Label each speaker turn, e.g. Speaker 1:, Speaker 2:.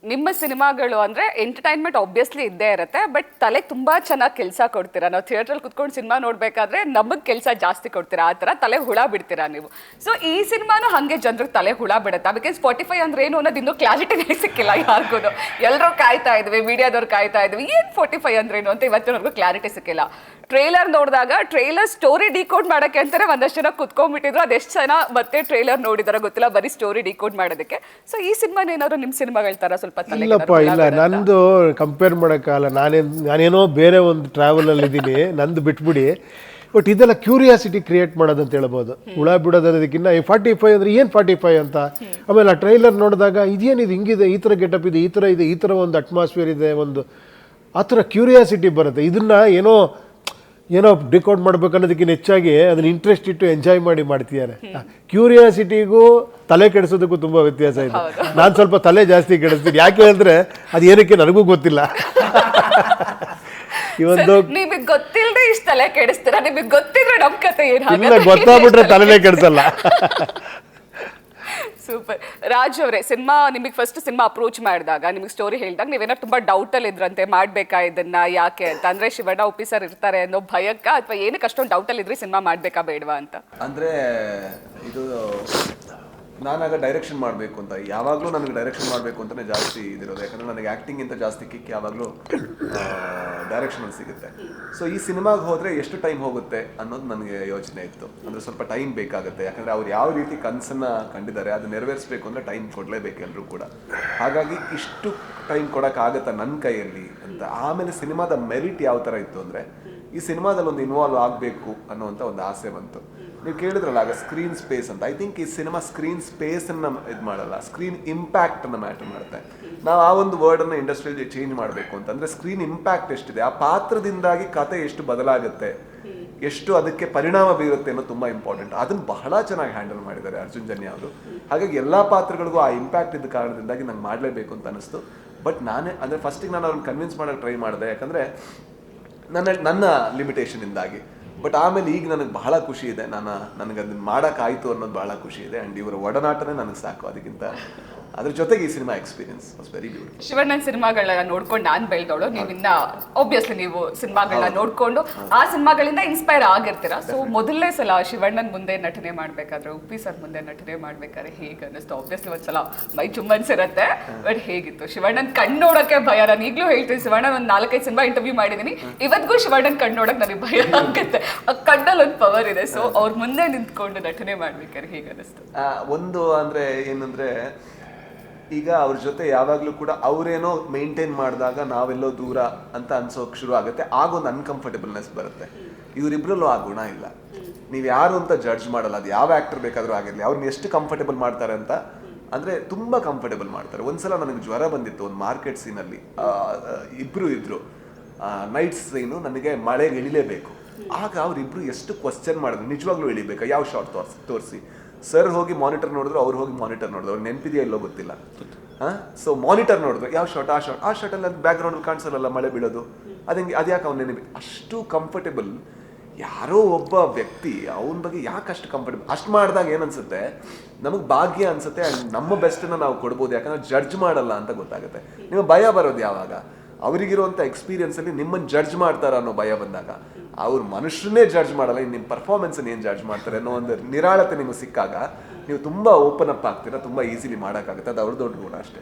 Speaker 1: ನಿಮ್ಮ ಸಿನಿಮಾಗಳು ಅಂದ್ರೆ ಎಂಟರ್ಟೈನ್ಮೆಂಟ್ ಆಬ್ವಿಯಸ್ಲಿ ಇದ್ದೇ ಇರುತ್ತೆ, ಬಟ್ ತಲೆ ತುಂಬಾ ಚೆನ್ನಾಗಿ ಕೆಲಸ ಕೊಡ್ತೀರಾ. ನಾವು ಥಿಯೇಟ್ರಲ್ಲಿ ಕುತ್ಕೊಂಡು ಸಿನಿಮಾ ನೋಡ್ಬೇಕಾದ್ರೆ ನಮಗೆ ಕೆಲಸ ಜಾಸ್ತಿ ಕೊಡ್ತೀರಾ, ಆ ಥರ ತಲೆ ಹುಳ ಬಿಡ್ತೀರಾ ನೀವು. ಸೊ ಈ ಸಿನಿಮಾನು ಹಾಗೆ ಜನರಿಗೆ ತಲೆ ಹುಳ ಬಿಡುತ್ತಾ? ಬಿಕಾಸ್ ಸ್ಪಾಟಿಫೈ ಅಂದ್ರೆ ಏನು ಅನ್ನೋದು ಇನ್ನೂ ಕ್ಲಾರಿಟಿನೇ ಸಿಕ್ಕಿಲ್ಲ ಯಾರಿಗೂ. ಎಲ್ಲರೂ ಕಾಯ್ತಾ ಇದ್ವಿ, ಮೀಡಿಯಾದವ್ರು ಕಾಯ್ತಾ ಇದ್ವಿ, ಏನು 45 ಅಂದ್ರೇನು ಅಂತ ಇವತ್ತಿನವರೆಗೂ ಕ್ಲಾರಿಟಿ ಸಿಕ್ಕಿಲ್ಲ. ಟ್ರೇಲರ್ ನೋಡಿದಾಗ ಟ್ರೇಲರ್ ಸ್ಟೋರಿ ಡಿಕೋಡ್ ಮಾಡೋಕ್ಕೆ ಅಂತಾರೆ ಒಂದಷ್ಟು ಜನ ಕುತ್ಕೊಂಡ್ಬಿಟ್ಟಿದ್ರು. ಅದೆಷ್ಟು ಜನ ಮತ್ತೆ ಟ್ರೇಲರ್ ನೋಡಿದಾರ ಗೊತ್ತಿಲ್ಲ, ಬರೀ ಸ್ಟೋರಿ ಡಿಕೋಡ್ ಮಾಡೋದಕ್ಕೆ. ಸೊ ಈ ಸಿನಿಮಾ ಏನಾದ್ರು ನಿಮ್ಮ ಸಿನಿಮಾಗಳ ಥರ ಸ್ವಲ್ಪ
Speaker 2: ಇಲ್ಲಪ್ಪ, ಇಲ್ಲ, ನಂದು ಕಂಪೇರ್ ಮಾಡೋಕ್ಕಲ್ಲ. ನಾನೇನೋ ಬೇರೆ ಒಂದು ಟ್ರಾವೆಲಲ್ಲಿ ಇದ್ದೀನಿ, ನಂದು ಬಿಟ್ಬಿಡಿ. ಬಟ್ ಇದೆಲ್ಲ ಕ್ಯೂರಿಯಾಸಿಟಿ ಕ್ರಿಯೇಟ್ ಮಾಡೋದಂತ ಹೇಳ್ಬೋದು. ಹುಳ ಬಿಡೋದಕ್ಕಿಂತ 45 ಅಂದರೆ ಏನು 45 ಅಂತ. ಆಮೇಲೆ ಆ ಟ್ರೈಲರ್ ನೋಡಿದಾಗ ಇದೇನಿದು ಹಿಂಗಿದೆ, ಈ ಥರ ಗೆಟಪ್ ಇದೆ, ಈ ಥರ ಇದೆ, ಈ ಥರ ಒಂದು ಅಟ್ಮಾಸ್ಫಿಯರ್ ಇದೆ, ಒಂದು ಆ ಥರ ಕ್ಯೂರಿಯಾಸಿಟಿ ಬರುತ್ತೆ. ಇದನ್ನು ಏನೋ ಡಿಕೋಡ್ ಮಾಡ್ಬೇಕು ಅನ್ನೋದಕ್ಕಿಂತ ಹೆಚ್ಚಾಗಿ ಅದನ್ನ ಇಂಟ್ರೆಸ್ಟ್ ಇಟ್ಟು ಎಂಜಾಯ್ ಮಾಡ್ತಿದ್ದಾರೆ. ಕ್ಯೂರಿಯಾಸಿಟಿಗೂ ತಲೆ ಕೆಡಿಸೋದಕ್ಕೂ ತುಂಬ ವ್ಯತ್ಯಾಸ ಇದೆ. ನಾನು ಸ್ವಲ್ಪ ತಲೆ ಜಾಸ್ತಿ ಕೆಡಿಸ್ತೀನಿ. ಯಾಕೆ ಅಂದರೆ ಅದು ಏನಕ್ಕೆ ನನಗೂ ಗೊತ್ತಿಲ್ಲ. ಇವತ್ತು
Speaker 1: ನಿಮಗೆ ಗೊತ್ತಿಲ್ಲದೆ ಇಷ್ಟು ತಲೆ ಕೆಡಿಸ್ತೀರಾ? ನಿಮಗೆ ಗೊತ್ತಿದ್ರೆ ನಮ್ಮ ಕತೆ
Speaker 2: ಇಲ್ಲ, ಗೊತ್ತಾಗ್ಬಿಟ್ರೆ ತಲೆನೇ ಕೆಡಿಸಲ್ಲ.
Speaker 1: ಸೂಪರ್. ರಾಜ್ ಅವರೇ, ಸಿನಿಮಾ ನಿಮಗೆ ಫಸ್ಟ್ ಸಿನಿಮಾ ಅಪ್ರೋಚ್ ಮಾಡಿದಾಗ, ನಿಮಗೆ ಸ್ಟೋರಿ ಹೇಳಿದಾಗ ನೀವೇನೋ ತುಂಬ ಡೌಟಲ್ಲಿ ಇದ್ರಂತೆ, ಮಾಡಬೇಕಾ ಇದನ್ನ ಯಾಕೆ ಅಂತ? ಅಂದರೆ ಶಿವಣ್ಣ ಉಪ್ಪಿ ಸರ್ ಇರ್ತಾರೆ ಅನ್ನೋ ಭಯಕ್ಕ, ಅಥವಾ ಏನಕ್ಕೆ ಅಷ್ಟೊಂದು ಡೌಟಲ್ಲಿ ಇದ್ರಿ ಸಿನಿಮಾ ಮಾಡಬೇಕಾ ಬೇಡವಾ ಅಂತ?
Speaker 3: ಅಂದರೆ ಇದು ನಾನಾಗ ಡೈರೆಕ್ಷನ್ ಮಾಡಬೇಕು ಅಂತ, ಯಾವಾಗಲೂ ನನಗೆ ಡೈರೆಕ್ಷನ್ ಮಾಡಬೇಕು ಅಂತಲೇ ಜಾಸ್ತಿ ಇದಿರೋದು. ಯಾಕಂದರೆ ನನಗೆ ಆ್ಯಕ್ಟಿಂಗಿಂತ ಜಾಸ್ತಿ ಕಿಕ್ ಯಾವಾಗಲೂ ಡೈರೆಕ್ಷನಲ್ಲಿ ಸಿಗುತ್ತೆ. ಸೊ ಈ ಸಿನಿಮಾಗೆ ಹೋದರೆ ಎಷ್ಟು ಟೈಮ್ ಹೋಗುತ್ತೆ ಅನ್ನೋದು ನನಗೆ ಯೋಚನೆ ಇತ್ತು. ಅಂದರೆ ಸ್ವಲ್ಪ ಟೈಮ್ ಬೇಕಾಗುತ್ತೆ, ಯಾಕಂದರೆ ಅವ್ರು ಯಾವ ರೀತಿ ಕನಸನ್ನು ಕಂಡಿದ್ದಾರೆ ಅದು ನೆರವೇರಿಸಬೇಕು ಅಂದರೆ ಟೈಮ್ ಕೊಡಲೇಬೇಕು ಎಲ್ಲರೂ ಕೂಡ. ಹಾಗಾಗಿ ಇಷ್ಟು ಟೈಮ್ ಕೊಡೋಕ್ಕಾಗತ್ತಾ ನನ್ನ ಕೈಯಲ್ಲಿ ಅಂತ. ಆಮೇಲೆ ಸಿನಿಮಾದ ಮೆರಿಟ್ ಯಾವ ಥರ ಇತ್ತು ಅಂದರೆ, ಈ ಸಿನಿಮಾದಲ್ಲಿ ಒಂದು ಇನ್ವಾಲ್ವ್ ಆಗಬೇಕು ಅನ್ನೋವಂಥ ಒಂದು ಆಸೆ ಬಂತು. ನೀವು ಕೇಳಿದ್ರಲ್ಲ ಆಗ ಸ್ಕ್ರೀನ್ ಸ್ಪೇಸ್ ಅಂತ. ಐ ಥಿಂಕ್ ಈ ಸಿನಿಮಾ ಸ್ಕ್ರೀನ್ ಸ್ಪೇಸನ್ನು ಇದು ಮಾಡಲ್ಲ, ಸ್ಕ್ರೀನ್ ಇಂಪ್ಯಾಕ್ಟನ್ನು ಮ್ಯಾಟರ್ ಮಾಡುತ್ತೆ. ನಾವು ಆ ಒಂದು ವರ್ಡನ್ನು ಇಂಡಸ್ಟ್ರಿಯಲ್ಲಿ ಚೇಂಜ್ ಮಾಡಬೇಕು ಅಂತಂದರೆ ಸ್ಕ್ರೀನ್ ಇಂಪ್ಯಾಕ್ಟ್ ಎಷ್ಟಿದೆ, ಆ ಪಾತ್ರದಿಂದಾಗಿ ಕತೆ ಎಷ್ಟು ಬದಲಾಗುತ್ತೆ, ಎಷ್ಟು ಅದಕ್ಕೆ ಪರಿಣಾಮ ಬೀರುತ್ತೆ ಅನ್ನೋದು ತುಂಬ ಇಂಪಾರ್ಟೆಂಟ್. ಅದನ್ನು ಬಹಳ ಚೆನ್ನಾಗಿ ಹ್ಯಾಂಡಲ್ ಮಾಡಿದ್ದಾರೆ ಅರ್ಜುನ್ ಜನ್ಯ ಅವರು. ಹಾಗಾಗಿ ಎಲ್ಲ ಪಾತ್ರಗಳಿಗೂ ಆ ಇಂಪ್ಯಾಕ್ಟ್ ಇದ್ದ ಕಾರಣದಿಂದಾಗಿ ನಂಗೆ ಮಾಡಲೇಬೇಕು ಅಂತ ಅನಿಸ್ತು. ಬಟ್ ನಾನೇ ಅಂದರೆ ಫಸ್ಟಿಗೆ ನಾನು ಅವ್ರನ್ನ ಕನ್ವಿನ್ಸ್ ಮಾಡೋಕ್ಕೆ ಟ್ರೈ ಮಾಡಿದೆ, ಯಾಕಂದರೆ ನನ್ನ ಲಿಮಿಟೇಷನಿಂದಾಗಿ. ಬಟ್ ಆಮೇಲೆ ಈಗ ನನಗೆ ಬಹಳ ಖುಷಿ ಇದೆ, ನನಗೆ ಅದನ್ನು ಮಾಡೋಕ್ಕಾಯಿತು ಅನ್ನೋದು ಬಹಳ ಖುಷಿ ಇದೆ. ಆ್ಯಂಡ್ ಇವರ ಒಡನಾಟನೇ ನನಗೆ ಸಾಕು. ಅದಕ್ಕಿಂತ ಅದ್ರ ಜೊತೆಗೆ ಈ cinema experience was very beautiful.
Speaker 1: ಶಿವಣ್ಣನ ಸಿನಿಮಾಗಳನ್ನ ನೋಡ್ಕೊಂಡು ನಾನು ಬೆಳೆದವಳು, ನೀವಿನ್ನ ಆಬ್ವಿಯಸ್ಲಿ ನೀವು ಸಿನಿಮಾಗಳನ್ನ ನೋಡ್ಕೊಂಡು ಆ ಸಿನಿಮಾಗಳಿಂದ ಇನ್ಸ್ಪೈರ್ ಆಗಿರ್ತೀರಾ. ಸೊ ಮೊದಲನೇ ಸಲ ಶಿವಣ್ಣನ ಮುಂದೆ ನಟನೆ ಮಾಡ್ಬೇಕಾದ್ರೆ, ಉಪ್ಪಿ ಸರ್ ಮುಂದೆ ನಟನೆ ಮಾಡ್ಬೇಕಾದ್ರೆ ಹೇಗೆ ಅನ್ನಿಸ್ತು? ಆಬ್ವಿಯಸ್ಲಿ ಒಂದ್ಸಲ ಮೈ ಚುಮ್ಮನ್ಸಿರತ್ತೆ, ಬಟ್ ಹೇಗಿತ್ತು? ಶಿವಣ್ಣನ ಕಣ್ಣು ನೋಡೋಕ್ಕೆ ಭಯ. ನಾನು ಈಗಲೂ ಹೇಳ್ತೀನಿ, ಶಿವಣ್ಣನ ಒಂದು 4-5 ಸಿನಿಮಾ ಇಂಟರ್ವ್ಯೂ ಮಾಡಿದ್ದೀನಿ, ಇವತ್ತಿಗೂ ಶಿವಣ್ಣನ ಕಣ್ಣು ನೋಡೋಕೆ ನನಗೆ ಭಯ ಆಗುತ್ತೆ. ಆ ಕಣ್ಣಲ್ಲಿ ಒಂದು ಪವರ್ ಇದೆ. ಸೊ ಅವ್ರ ಮುಂದೆ ನಿಂತ್ಕೊಂಡು ನಟನೆ ಮಾಡ್ಬೇಕಾದ್ರೆ ಹೇಗೆ ಅನ್ನಿಸ್ತು?
Speaker 3: ಒಂದು ಅಂದರೆ ಏನಂದರೆ, ಈಗ ಅವ್ರ ಜೊತೆ ಯಾವಾಗಲೂ ಕೂಡ ಅವರೇನೋ ಮೇಂಟೈನ್ ಮಾಡಿದಾಗ ನಾವೆಲ್ಲೋ ದೂರ ಅಂತ ಅನ್ಸೋಕೆ ಶುರು ಆಗುತ್ತೆ. ಆಗೊಂದು ಅನ್ಕಂಫರ್ಟೇಬಲ್ನೆಸ್ ಬರುತ್ತೆ. ಇವರಿಬ್ರಲ್ಲೂ ಆ ಗುಣ ಇಲ್ಲ. ನೀವು ಯಾರು ಅಂತ ಜಡ್ಜ್ ಮಾಡಲ್ಲ, ಅದು ಯಾವ ಆ್ಯಕ್ಟರ್ ಬೇಕಾದರೂ ಆಗಿರಲಿ, ಅವ್ರನ್ನ ಎಷ್ಟು ಕಂಫರ್ಟೇಬಲ್ ಮಾಡ್ತಾರೆ ಅಂತ. ಅಂದರೆ ತುಂಬ ಕಂಫರ್ಟೇಬಲ್ ಮಾಡ್ತಾರೆ. ಒಂದ್ಸಲ ನನಗೆ ಜ್ವರ ಬಂದಿತ್ತು ಒಂದು ಮಾರ್ಕೆಟ್ ಸೀನಲ್ಲಿ, ಇಬ್ಬರು ಇದ್ದರು. ನೈಟ್ ಸೀನು, ನನಗೆ ಮಳೆಗೆ ಇಳಿಲೇಬೇಕು. ಆಗ ಅವರಿಬ್ಬರು ಎಷ್ಟು ಕ್ವಶ್ಚನ್ ಮಾಡಿದ್ರು, ನಿಜವಾಗ್ಲೂ ಇಳಿಬೇಕಾ, ಯಾವ ಶಾರ್ಟ್ ತೋರಿಸಿ. ಸರ್ ಹೋಗಿ ಮಾನಿಟರ್ ನೋಡಿದ್ರು, ಅವ್ರು ಹೋಗಿ ಮಾನಿಟರ್ ನೋಡಿದ್ರು, ಅವ್ರು ನೆನಪಿದೆಯಾ ಇಲ್ಲೋ ಗೊತ್ತಿಲ್ಲ. ಸೊ ಮಾನಿಟರ್ ನೋಡಿದ್ರು, ಯಾವ ಶಾರ್ಟ್, ಆ ಶಾರ್ಟಲ್ಲಿ ಅದು ಬ್ಯಾಕ್ಗ್ರೌಂಡಲ್ಲಿ ಕಾಣಿಸಲ್ಲ ಮಳೆ ಬೀಳೋದು, ಅದ್ಯಾಕೆ ಅವ್ನು ನೆನಪಿ. ಅಷ್ಟು ಕಂಫರ್ಟೇಬಲ್ ಯಾರೋ ಒಬ್ಬ ವ್ಯಕ್ತಿ ಅವನ ಬಗ್ಗೆ ಯಾಕೆ ಅಷ್ಟು ಕಂಫರ್ಟೇಬಲ್. ಅಷ್ಟು ಮಾಡಿದಾಗ ಏನನ್ಸುತ್ತೆ, ನಮಗೆ ಭಾಗ್ಯ ಅನ್ಸುತ್ತೆ. ಆ್ಯಂಡ್ ನಮ್ಮ ಬೆಸ್ಟನ್ನು ನಾವು ಕೊಡ್ಬೋದು, ಯಾಕಂದ್ರೆ ಜಡ್ಜ್ ಮಾಡಲ್ಲ ಅಂತ ಗೊತ್ತಾಗುತ್ತೆ. ನಿಮ್ಮ ಭಯ ಬರೋದು ಯಾವಾಗ, ಅವರಿಗಿರುವಂಥ ಎಕ್ಸ್ಪೀರಿಯನ್ಸಲ್ಲಿ ನಿಮ್ಮನ್ನು ಜಡ್ಜ್ ಮಾಡ್ತಾರ ಅನ್ನೋ ಭಯ ಬಂದಾಗ. ಅವ್ರು ಮನುಷ್ಯರನ್ನೇ ಜಡ್ಜ್ ಮಾಡಲ್ಲ, ನಿಮ್ಮ ಪರ್ಫಾರ್ಮೆನ್ಸನ್ನು ಏನು ಜಡ್ಜ್ ಮಾಡ್ತಾರೆ ಅನ್ನೋ ಒಂದು ನಿರಾಳತೆ ನಿಮಗೆ ಸಿಕ್ಕಾಗ ನೀವು ತುಂಬ ಓಪನ್ ಅಪ್ ಆಗ್ತೀರಾ, ತುಂಬ ಈಸಿಲಿ ಮಾಡೋಕ್ಕಾಗುತ್ತೆ. ಅದು ಅವ್ರ ದೊಡ್ಡ ಗುಣ ಅಷ್ಟೇ.